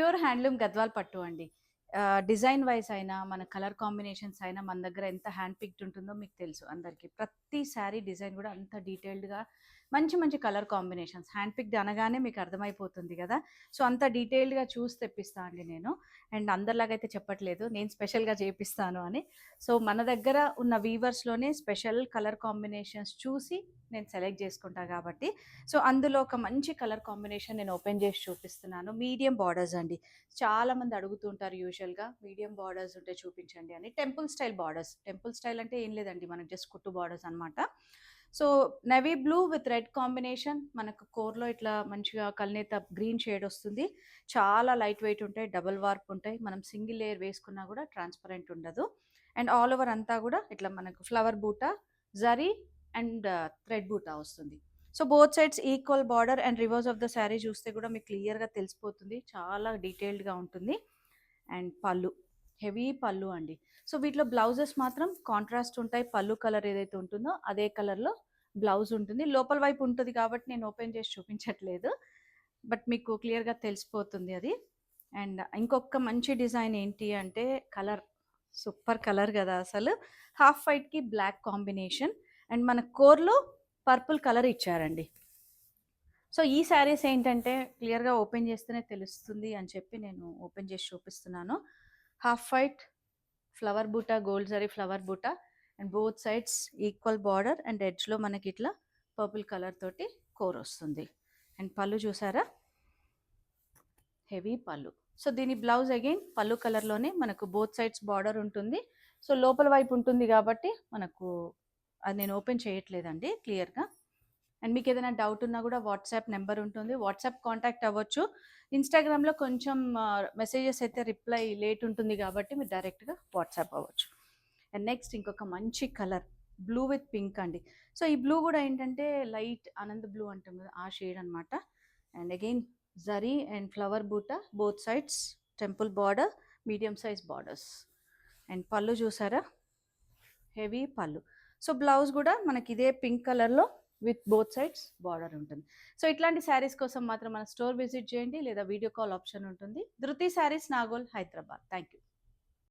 Pure handloom Gadwal పట్టు అండి. Design vice అయినా, మన కలర్ కాంబినేషన్స్ అయినా మన దగ్గర ఎంత హ్యాండ్ పిక్డ్ ఉంటుందో మీకు తెలుసు అందరికీ. ప్రతి శారీ డిజైన్ కూడా అంత డీటెయిల్డ్‌గా మంచి మంచి కలర్ కాంబినేషన్స్. హ్యాండ్ పిక్డ్ అనగానే మీకు అర్థమైపోతుంది కదా! సో, అంత డీటెయిల్డ్‌గా చూసి తెప్పిస్తా అండి నేను. అండ్ అందరిలాగా అయితే చెప్పట్లేదు. నేను స్పెషల్‌గా చేపిస్తాను అని. సో, మన దగ్గర ఉన్న వీవర్స్‌లోనే స్పెషల్ కలర్ కాంబినేషన్స్ చూసి నేను సెలెక్ట్ చేసుకుంటా కాబట్టి, సో, అందులో ఒక మంచి కలర్ కాంబినేషన్ నేను ఓపెన్ చేసి చూపిస్తున్నాను. మీడియం బార్డర్స్ అండి. చాలామంది అడుగుతుంటారు యూజువల్‌గా మీడియం బార్డర్స్ ఉంటే చూపించండి అని. Temple style borders. Temple style అంటే ఏం లేదండి. మనకు జస్ట్ కుట్టు బార్డర్స్ అనమాట. So, navy blue with red combination. మనకు కోర్‌లో ఇట్లా మంచిగా కల్నేత గ్రీన్ షేడ్ వస్తుంది. చాలా లైట్ వెయిట్ ఉంటాయి. డబుల్ వార్ప్ ఉంటాయి. మనం సింగిల్ లేయర్ వేసుకున్నా కూడా ట్రాన్స్పరెంట్ ఉండదు. అండ్ ఆల్ ఓవర్ అంతా కూడా ఇట్లా మనకు ఫ్లవర్ బూటా, జరీ అండ్ థ్రెడ్ బూటా వస్తుంది. So, both sides equal border and reverse of the sari చూస్తే కూడా మీకు క్లియర్‌గా తెలిసిపోతుంది. చాలా డీటెయిల్డ్‌గా ఉంటుంది. అండ్ పళ్ళు, హెవీ పళ్ళు అండి. సో, వీటిలో బ్లౌజెస్ మాత్రం కాంట్రాస్ట్ ఉంటాయి. పళ్ళు కలర్ ఏదైతే ఉంటుందో అదే కలర్‌లో బ్లౌజ్ ఉంటుంది. లోపల వైపు ఉంటుంది కాబట్టి నేను ఓపెన్ చేసి చూపించట్లేదు. బట్ మీకు క్లియర్‌గా తెలిసిపోతుంది అది. అండ్ ఇంకొక మంచి డిజైన్ ఏంటి అంటే కలర్, సూపర్ కలర్ కదా అసలు! హాఫ్ వైట్‌కి బ్లాక్ కాంబినేషన్ అండ్ మన కోర్‌లో పర్పుల్ కలర్ ఇచ్చారండి. సో, ఈ శారీస్ ఏంటంటే క్లియర్‌గా ఓపెన్ చేస్తేనే తెలుస్తుంది అని చెప్పి నేను ఓపెన్ చేసి చూపిస్తున్నాను. హాఫ్ వైట్ ఫ్లవర్ బూటా, గోల్డ్ జరీ ఫ్లవర్ బూటా and both sides equal border and ఎడ్జ్‌లో మనకి ఇట్లా పర్పుల్ కలర్ తోటి కోర్ వస్తుంది. అండ్ పళ్ళు చూసారా? హెవీ పళ్ళు. సో, దీని బ్లౌజ్ అగైన్ పళ్ళు కలర్‌లోనే మనకు బోత్ సైడ్స్ బార్డర్ ఉంటుంది. సో, లోపల వైపు ఉంటుంది కాబట్టి మనకు అది నేను ఓపెన్ చేయట్లేదండి క్లియర్‌గా. అండ్ మీకు ఏదైనా డౌట్ ఉన్నా కూడా వాట్సాప్ నెంబర్ ఉంటుంది. వాట్సాప్ కాంటాక్ట్ అవ్వచ్చు. ఇన్‌స్టాగ్రామ్‌లో కొంచెం మెసేజెస్ అయితే రిప్లై లేట్ ఉంటుంది కాబట్టి మీరు డైరెక్ట్‌గా వాట్సాప్ అవ్వచ్చు. అండ్ నెక్స్ట్ ఇంకొక మంచి కలర్ బ్లూ విత్ పింక్ అండి. సో, ఈ బ్లూ కూడా ఏంటంటే లైట్ ఆనంద్ బ్లూ అంటాం కదా! ఆ షేడ్ అనమాట. And again zari and flower బూటా, both sides temple border, medium size borders. And పళ్ళు చూసారా? హెవీ పళ్ళు. సో, బ్లౌజ్ కూడా మనకి ఇదే పింక్ కలర్‌లో విత్ బోత్ సైడ్స్ బార్డర్ ఉంటుంది. సో, ఇట్లాంటి శారీస్ కోసం మాత్రం మన స్టోర్ విజిట్ చేయండి లేదా వీడియో కాల్ ఆప్షన్ ఉంటుంది. ధృతి శారీస్, నాగోల్, హైదరాబాద్. Thank you.